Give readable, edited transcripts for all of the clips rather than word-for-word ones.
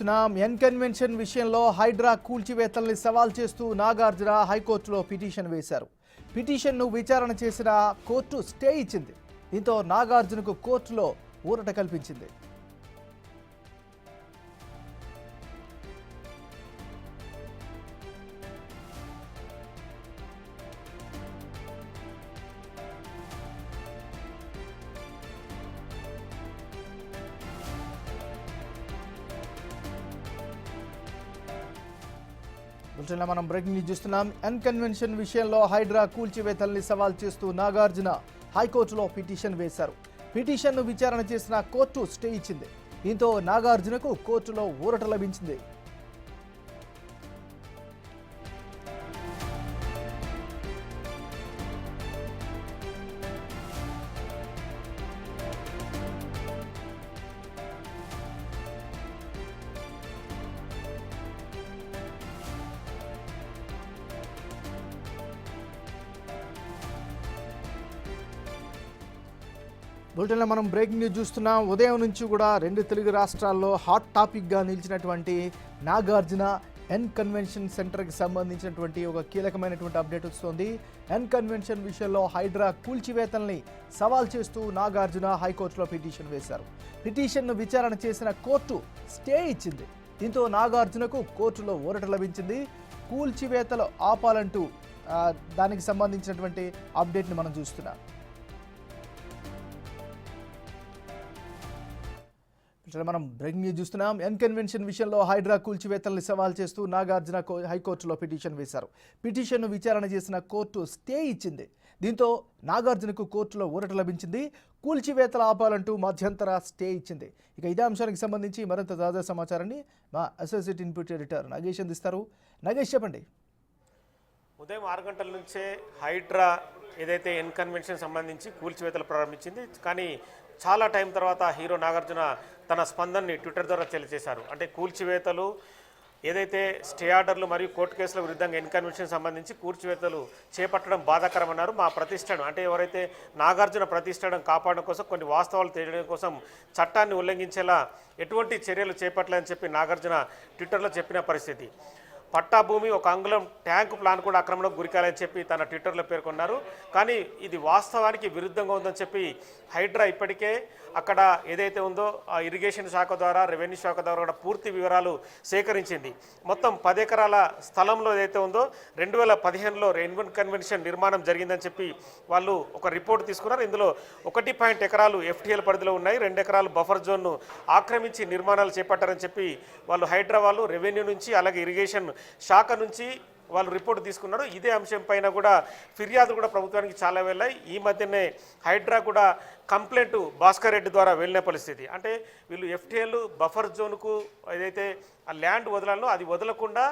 N convention విషయంలో హైడ్రా కూల్చివేతల్ని సవాల్ చేస్తూ నాగార్జున హైకోర్టులో పిటిషన్ వేశారు. పిటిషన్ను విచారణ చేసిన కోర్టు స్టే ఇచ్చింది. దీంతో నాగార్జునకు కోర్టులో ఊరట కల్పించింది. మనం బ్రేకింగ్ న్యూస్ చూస్తున్నాం. ఎన్ కన్వెన్షన్ విషయంలో హైడ్రా కూల్చివేతల్ని సవాల్ చేస్తూ నాగార్జున హైకోర్టులో పిటిషన్ వేశారు. పిటిషన్ను విచారణ చేసిన కోర్టు స్టే ఇచ్చింది. దీంతో నాగార్జునకు కోర్టులో ఊరట లభించింది. బులెటిన్లో మనం బ్రేకింగ్ న్యూస్ చూస్తున్నాం. ఉదయం నుంచి కూడా రెండు తెలుగు రాష్ట్రాల్లో హాట్ టాపిక్గా నిలిచినటువంటి నాగార్జున ఎన్ కన్వెన్షన్ సెంటర్కి సంబంధించినటువంటి ఒక కీలకమైనటువంటి అప్డేట్ వస్తుంది. ఎన్ కన్వెన్షన్ విషయంలో హైడ్రా కూల్చివేతల్ని సవాల్ చేస్తూ నాగార్జున హైకోర్టులో పిటిషన్ వేశారు. పిటిషన్ను విచారణ చేసిన కోర్టు స్టే ఇచ్చింది. దీంతో నాగార్జునకు కోర్టులో ఊరట లభించింది. కూల్చివేతలు ఆపాలంటూ దానికి సంబంధించినటువంటి అప్డేట్ని మనం చూస్తున్నాం. మనం బ్రేకింగ్ న్యూస్ చూస్తున్నాం. ఎన్ కన్వెన్షన్ విషయంలో హైడ్రా కూల్చివేతల్ని సవాల్ చేస్తూ నాగార్జున హైకోర్టులో పిటిషన్ వేశారు. పిటిషన్ను విచారణ చేసిన కోర్టు స్టే ఇచ్చింది. దీంతో నాగార్జునకు కోర్టులో ఊరట లభించింది. కూల్చివేతలు ఆపాలంటూ మధ్యంతర స్టే ఇచ్చింది. ఇక ఇదే అంశానికి సంబంధించి మరింత తాజా సమాచారాన్ని మా అసోసియేట్ ఇన్పుట్ ఎడిటర్ నగేష్ అందిస్తారు. నగేష్, చెప్పండి. ఉదయం 6 గంటల నుంచే హైడ్రా ఏదైతే ఎన్ కన్వెన్షన్ సంబంధించి కూల్చివేతలు ప్రారంభించింది. కానీ చాలా టైం తర్వాత హీరో నాగార్జున తన స్పందనని ట్విట్టర్ ద్వారా తెలియజేశారు. అంటే కూల్చివేతలు ఏదైతే స్టే ఆర్డర్లు మరియు కోర్టు కేసుల విరుద్ధంగా ఎన్ కన్వెన్షన్ సంబంధించి కూల్చివేతలు చేపట్టడం బాధాకరమన్నారు. మా ప్రతిష్టను అంటే ఎవరైతే నాగార్జున ప్రతిష్టను కాపాడడం కోసం కొన్ని వాస్తవాలు తెలియడం కోసం చట్టాన్ని ఉల్లంఘించేలా ఎటువంటి చర్యలు చేపట్టలేదని చెప్పి నాగార్జున ట్విట్టర్లో చెప్పిన పరిస్థితి. పట్టా భూమి ఒక అంగుళం ట్యాంకు ప్లాన్ కూడా ఆక్రమణకు గురికాలని చెప్పి తన ట్విట్టర్లో పేర్కొన్నారు. కానీ ఇది వాస్తవానికి విరుద్ధంగా ఉందని చెప్పి హైడ్రా ఇప్పటికే అక్కడ ఏదైతే ఉందో ఆ ఇరిగేషన్ శాఖ ద్వారా రెవెన్యూ శాఖ ద్వారా కూడా పూర్తి వివరాలు సేకరించింది. మొత్తం 10 ఎకరాల స్థలంలో ఏదైతే ఉందో 2015లో ఎన్ కన్వెన్షన్ నిర్మాణం జరిగిందని చెప్పి వాళ్ళు ఒక రిపోర్ట్ తీసుకున్నారు. ఇందులో 1 ఎకరాలు FTL పరిధిలో ఉన్నాయి, 2 ఎకరాలు బఫర్ జోన్ను ఆక్రమించి నిర్మాణాలు చేపట్టారని చెప్పి వాళ్ళు హైడ్రా వాళ్ళు రెవెన్యూ నుంచి అలాగే ఇరిగేషన్ శాఖ నుంచి వాళ్ళు రిపోర్ట్ తీసుకున్నారు. ఇదే అంశం పైన కూడా ఫిర్యాదులు కూడా ప్రభుత్వానికి చాలా వెళ్ళాయి. ఈ మధ్యనే హైడ్రా కూడా కంప్లైంట్ భాస్కర్ రెడ్డి ద్వారా వెళ్ళిన పరిస్థితి. అంటే వీళ్ళు FTL బఫర్ జోన్కు ఏదైతే ఆ ల్యాండ్ వదలాలో అది వదలకుండా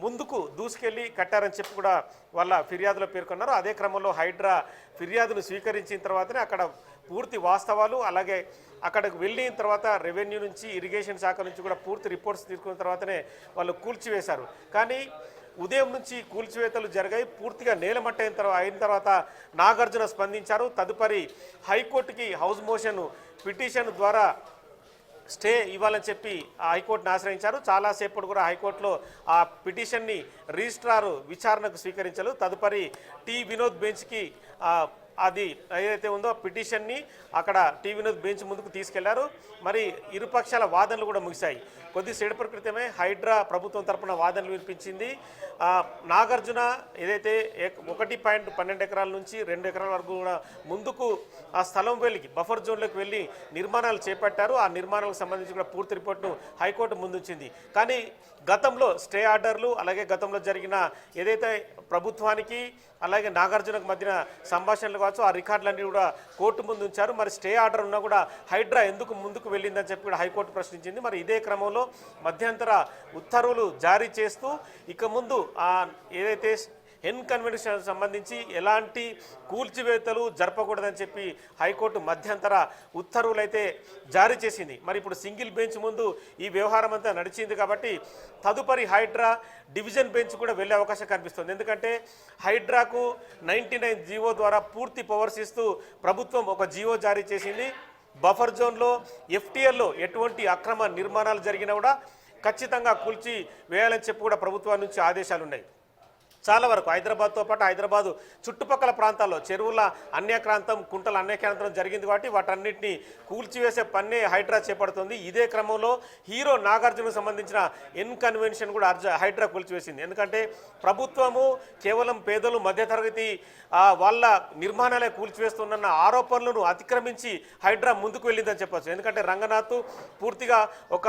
ముందుకు దూసుకెళ్ళి కట్టారని చెప్పి కూడా వాళ్ళ ఫిర్యాదులో పేర్కొన్నారు. అదే క్రమంలో హైడ్రా ఫిర్యాదును స్వీకరించిన తర్వాతనే అక్కడ పూర్తి వాస్తవాలు అలాగే అక్కడికి వెళ్ళిన తర్వాత రెవెన్యూ నుంచి ఇరిగేషన్ శాఖ నుంచి కూడా పూర్తి రిపోర్ట్స్ తీసుకున్న తర్వాతనే వాళ్ళు కూల్చివేశారు. కానీ ఉదయం నుంచి కూల్చివేతలు జరిగాయి. పూర్తిగా నేలమట్టయిన అయిన తర్వాత నాగార్జున స్పందించారు. తదుపరి హైకోర్టుకి హౌస్ మోషన్ పిటిషన్ ద్వారా స్టే ఇవ్వాలని చెప్పి ఆ హైకోర్టును ఆశ్రయించారు. చాలాసేపటి కూడా హైకోర్టులో ఆ పిటిషన్ని రిజిస్ట్రార్ విచారణకు స్వీకరించారు. తదుపరి టి వినోద్ బెంచ్కి అది ఏదైతే ఉందో పిటిషన్ని అక్కడ టి వినోద్ బెంచ్ ముందుకు తీసుకెళ్లారు. మరి ఇరుపక్షాల వాదనలు కూడా ముగిశాయి. కొద్దిసేపటి క్రితమే హైడ్రా ప్రభుత్వం తరపున వాదనలు వినిపించింది. నాగార్జున ఏదైతే 1.12 ఎకరాల నుంచి 2 ఎకరాల వరకు కూడా ముందుకు ఆ స్థలం వెళ్ళి బఫర్ జోన్లోకి వెళ్ళి నిర్మాణాలు చేపట్టారు. ఆ నిర్మాణాలకు సంబంధించి కూడా పూర్తి రిపోర్టును హైకోర్టు ముందుంచింది. కానీ గతంలో స్టే ఆర్డర్లు అలాగే గతంలో జరిగిన ఏదైతే ప్రభుత్వానికి అలాగే నాగార్జునకు మధ్యన సంభాషణలు కావచ్చు ఆ రికార్డులన్నీ కూడా కోర్టు ముందు ఉంచారు. మరి స్టే ఆర్డర్ ఉన్నా కూడా హైడ్రా ఎందుకు ముందుకు వెళ్ళిందని చెప్పి కూడా హైకోర్టు ప్రశ్నించింది. మరి ఇదే క్రమంలో మధ్యంతర ఉత్తర్వులు జారీ చేస్తూ ఇక ముందు ఏదైతే ఎన్ కన్వెన్షన్ సంబంధించి ఎలాంటి కూల్చివేతలు జరపకూడదని చెప్పి హైకోర్టు మధ్యంతర ఉత్తర్వులు అయితే జారీ చేసింది. మరి ఇప్పుడు సింగిల్ బెంచ్ ముందు ఈ వ్యవహారం అంతా నడిచింది కాబట్టి తదుపరి హైడ్రా డివిజన్ బెంచ్ కూడా వెళ్ళే అవకాశం కనిపిస్తుంది. ఎందుకంటే హైడ్రాకు 99 జీవో ద్వారా పూర్తి పవర్స్ ఇస్తూ ప్రభుత్వం ఒక జీవో జారీ చేసింది. బఫర్ జోన్లో FTLలో ఎటువంటి అక్రమ నిర్మాణాలు జరిగినా కూడా ఖచ్చితంగా కూల్చి వేయాలని చెప్పి కూడా ప్రభుత్వం నుంచి ఆదేశాలు ఉన్నాయి. చాలా వరకు హైదరాబాద్తో పాటు హైదరాబాద్ చుట్టుపక్కల ప్రాంతాల్లో చెరువుల అన్యాక్రాంతం, కుంటల అన్యాక్రాంతం జరిగింది కాబట్టి వాటన్నిటిని కూల్చివేసే పన్నే హైడ్రా చేపడుతుంది. ఇదే క్రమంలో హీరో నాగార్జునకు సంబంధించిన ఎన్ కన్వెన్షన్ కూడా హైడ్రా కూల్చివేసింది. ఎందుకంటే ప్రభుత్వము కేవలం పేదలు, మధ్యతరగతి వాళ్ళ నిర్మాణాలే కూల్చివేస్తున్న ఆరోపణలను అతిక్రమించి హైడ్రా ముందుకు వెళ్ళిందని చెప్పొచ్చు. ఎందుకంటే రంగనాథ్ పూర్తిగా ఒక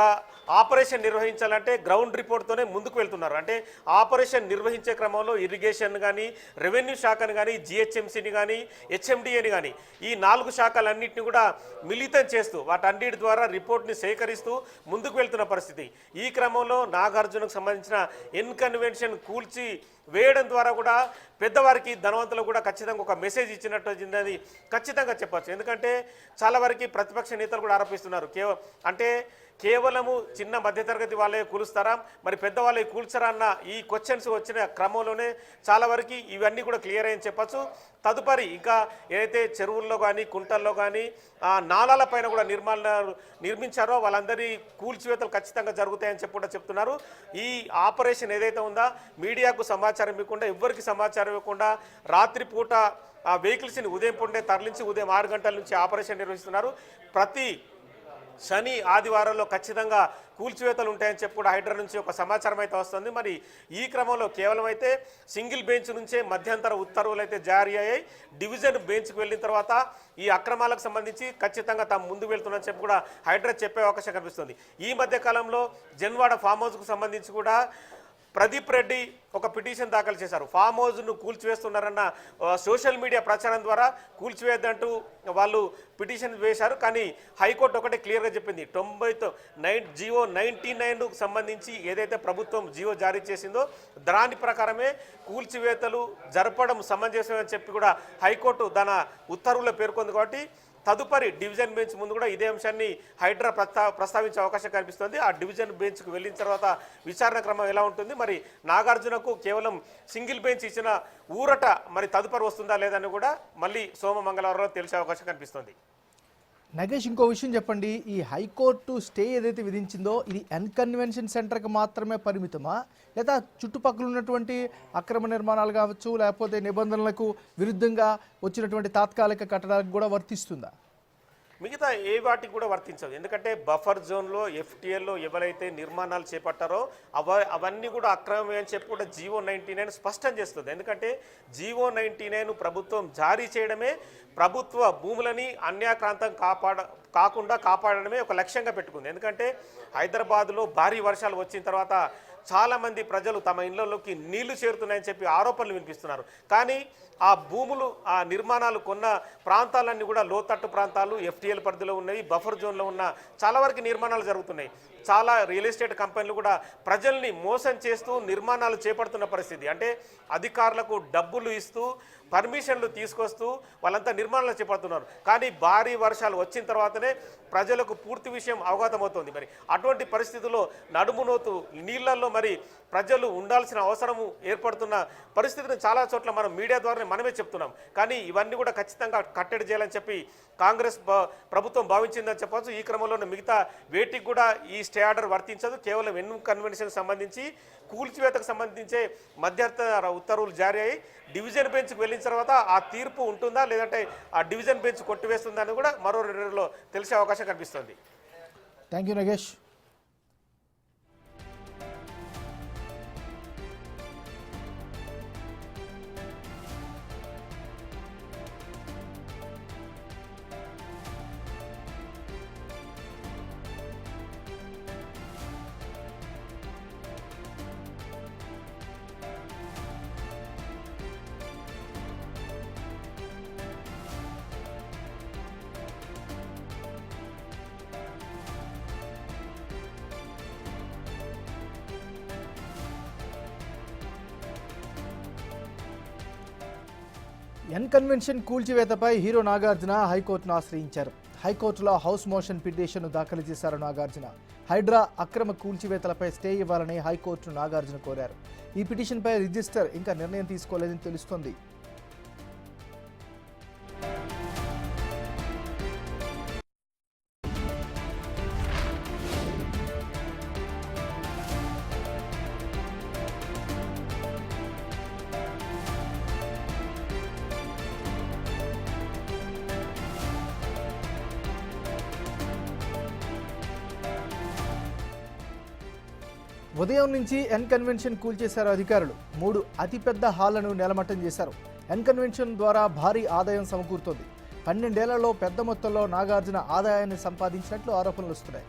ఆపరేషన్ నిర్వహించాలంటే గ్రౌండ్ రిపోర్ట్తోనే ముందుకు వెళ్తున్నారు. అంటే ఆపరేషన్ నిర్వహించే క్రమంలో ఇరిగేషన్ కానీ, రెవెన్యూ శాఖను కానీ, జిహెచ్ఎంసీని కానీ, హెచ్ఎండిఏని కానీ ఈ 4 శాఖలన్నింటినీ కూడా మిళితం చేస్తూ వాటన్నిటి ద్వారా రిపోర్ట్ని సేకరిస్తూ ముందుకు వెళ్తున్న పరిస్థితి. ఈ క్రమంలో నాగార్జునకు సంబంధించిన ఎన్ కన్వెన్షన్ కూల్చి వేయడం ద్వారా కూడా పెద్దవారికి, ధనవంతులకు కూడా ఖచ్చితంగా ఒక మెసేజ్ ఇచ్చినట్టు వచ్చిందని ఖచ్చితంగా చెప్పచ్చు. ఎందుకంటే చాలా వరకు ప్రతిపక్ష నేతలు కూడా ఆరోపిస్తున్నారు, కేవలము చిన్న మధ్యతరగతి వాళ్ళే కూలుస్తారా, మరి పెద్దవాళ్ళే కూల్చరా అన్న ఈ క్వశ్చన్స్ వచ్చిన క్రమంలోనే చాలా వరకు ఇవన్నీ కూడా క్లియర్ అయ్యని చెప్పచ్చు. తదుపరి ఇంకా ఏదైతే చెరువుల్లో కానీ, కుంటల్లో కానీ, నాలాల పైన కూడా నిర్మించారో వాళ్ళందరి కూల్చివేతలు ఖచ్చితంగా జరుగుతాయని చెప్పి కూడా చెప్తున్నారు. ఈ ఆపరేషన్ ఏదైతే ఉందో మీడియాకు సమాచారం ఇవ్వకుండా, ఎవ్వరికి సమాచారం ఇవ్వకుండా రాత్రిపూట వెహికల్స్ని ఉదయం పూటనే తరలించి ఉదయం 6 గంటల నుంచి ఆపరేషన్ నిర్వహిస్తున్నారు. ప్రతి శని, ఆదివారంలో ఖచ్చితంగా కూల్చివేతలు ఉంటాయని చెప్పి కూడా హైడ్రా నుంచి ఒక సమాచారం అయితే వస్తుంది. మరి ఈ క్రమంలో కేవలం అయితే సింగిల్ బెంచ్ నుంచే మధ్యంతర ఉత్తర్వులు అయితే జారీ అయ్యాయి. డివిజన్ బెంచ్కి వెళ్ళిన తర్వాత ఈ అక్రమాలకు సంబంధించి ఖచ్చితంగా తాము ముందుకు వెళ్తున్నారని చెప్పి కూడా హైడ్రా చెప్పే అవకాశం కనిపిస్తుంది. ఈ మధ్య కాలంలో జన్వాడ ఫామ్ హౌస్కు సంబంధించి కూడా ప్రదీప్ రెడ్డి ఒక పిటిషన్ దాఖలు చేశారు. ఫామ్ హౌస్ను కూల్చివేస్తున్నారన్న సోషల్ మీడియా ప్రచారం ద్వారా కూల్చివేద్దంటూ వాళ్ళు పిటిషన్ వేశారు. కానీ హైకోర్టు ఒకటే క్లియర్గా చెప్పింది, 99 సంబంధించి ఏదైతే ప్రభుత్వం జీవో జారీ చేసిందో దాని ప్రకారమే కూల్చివేతలు జరపడం సమంజసమని చెప్పి కూడా హైకోర్టు దాని ఉత్తర్వుల్లో పేర్కొంది. కాబట్టి తదుపరి డివిజన్ బెంచ్ ముందు కూడా ఇదే అంశాన్ని హైడ్రా ప్రస్తావించే అవకాశం కనిపిస్తుంది. ఆ డివిజన్ బెంచ్కు వెళ్ళిన తర్వాత విచారణ క్రమం ఎలా ఉంటుంది, మరి నాగార్జునకు కేవలం సింగిల్ బెంచ్ ఇచ్చిన ఊరట మరి తదుపరి వస్తుందా లేదని కూడా మళ్ళీ మంగళవారంలో తెలిసే అవకాశం కనిపిస్తుంది. నగేష్, ఇంకో విషయం చెప్పండి, ఈ హైకోర్టు స్టే ఏదైతే విధించిందో ఇది ఎన్ కన్వెన్షన్ సెంటర్కి మాత్రమే పరిమితమా, లేదా చుట్టుపక్కల ఉన్నటువంటి అక్రమ నిర్మాణాలు కావచ్చు, లేకపోతే నిబంధనలకు విరుద్ధంగా వచ్చినటువంటి తాత్కాలిక కట్టడాలకు కూడా వర్తిస్తుందా? మిగతా ఏ వాటికి కూడా వర్తించదు. ఎందుకంటే బఫర్ జోన్లో, ఎఫ్టీఎల్లో ఎవరైతే నిర్మాణాలు చేపట్టారో అవన్నీ కూడా అక్రమమే అని చెప్పి కూడా జీవో 99 స్పష్టం చేస్తుంది. ఎందుకంటే జీవో 99 ప్రభుత్వం జారీ చేయడమే ప్రభుత్వ భూములని అన్యాక్రాంతం కాకుండా కాపాడడమే ఒక లక్ష్యంగా పెట్టుకుంది. ఎందుకంటే హైదరాబాద్లో భారీ వర్షాలు వచ్చిన తర్వాత చాలామంది ప్రజలు తమ ఇళ్లలోకి నీళ్లు చేరుతున్నాయని చెప్పి ఆరోపణలు వినిపిస్తున్నారు. కానీ ఆ భూములు, ఆ నిర్మాణాలు కొన్న ప్రాంతాలన్నీ కూడా లోతట్టు ప్రాంతాలు, ఎఫ్టీఎల్ పరిధిలో ఉన్నవి, బఫర్ జోన్లో ఉన్న చాలా వరకు నిర్మాణాలు జరుగుతున్నాయి. చాలా రియల్ ఎస్టేట్ కంపెనీలు కూడా ప్రజల్ని మోసం చేస్తూ నిర్మాణాలు చేపడుతున్న పరిస్థితి. అంటే అధికారులకు డబ్బులు ఇస్తూ పర్మిషన్లు తీసుకొస్తూ వాళ్ళంతా నిర్మాణాలు చేపడుతున్నారు. కానీ భారీ వర్షాలు వచ్చిన తర్వాతనే ప్రజలకు పూర్తి విషయం అవగతమవుతుంది. మరి అటువంటి పరిస్థితుల్లో నడుమునోతు నీళ్లలో మరి ప్రజలు ఉండాల్సిన అవసరము ఏర్పడుతున్న పరిస్థితిని చాలా చోట్ల మనం మీడియా ద్వారా మనమే చెప్తున్నాం. కానీ ఇవన్నీ కూడా ఖచ్చితంగా కట్టడి చేయాలని చెప్పి కాంగ్రెస్ ప్రభుత్వం భావించిందని చెప్పవచ్చు. ఈ క్రమంలో మిగతా వేటికి కూడా ఈ స్టే ఆర్డర్ వర్తించదు. కేవలం ఎన్ కన్వెన్షన్కి సంబంధించి కూల్చివేతకు సంబంధించే మధ్యంతర ఉత్తర్వులు జారీ అయ్యి డివిజన్ బెంచ్కి వెళ్ళిన తర్వాత ఆ తీర్పు ఉంటుందా లేదంటే ఆ డివిజన్ బెంచ్ కొట్టివేస్తుందా అని కూడా మరో 2 రోజుల్లో తెలిసే అవకాశం కనిపిస్తుంది. Thank you Nagesh. N convention కూల్చివేతపై హీరో నాగార్జున హైకోర్టును ఆశ్రయించారు. హైకోర్టులో హౌస్ మోషన్ పిటిషన్ను దాఖలు చేశారు నాగార్జున. హైడ్రా అక్రమ కూల్చివేతలపై స్టే ఇవ్వాలని హైకోర్టును నాగార్జున కోరారు. ఈ పిటిషన్పై రిజిస్టర్ ఇంకా నిర్ణయం తీసుకోలేదని తెలుస్తోంది. ఉదయం నుంచి ఎన్ కన్వెన్షన్ కూల్చేశారు అధికారులు. 3 అతిపెద్ద హాళ్లను నేలమట్టం చేశారు. ఎన్ కన్వెన్షన్ ద్వారా భారీ ఆదాయం సమకూరుతోంది. 12 ఏళ్లలో పెద్ద మొత్తంలో నాగార్జున ఆదాయాన్ని సంపాదించినట్లు ఆరోపణలు వస్తున్నాయి.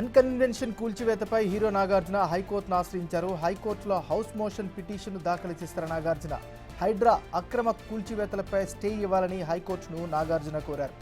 ఎన్ కన్వెన్షన్ కూల్చివేతపై హీరో నాగార్జున హైకోర్టును ఆశ్రయించారు. హైకోర్టులో హౌస్ మోషన్ పిటిషన్ దాఖలు చేసిన నాగార్జున హైడ్రా అక్రమ కూల్చివేతలపై స్టే ఇవ్వాలని హైకోర్టును నాగార్జున కోరారు.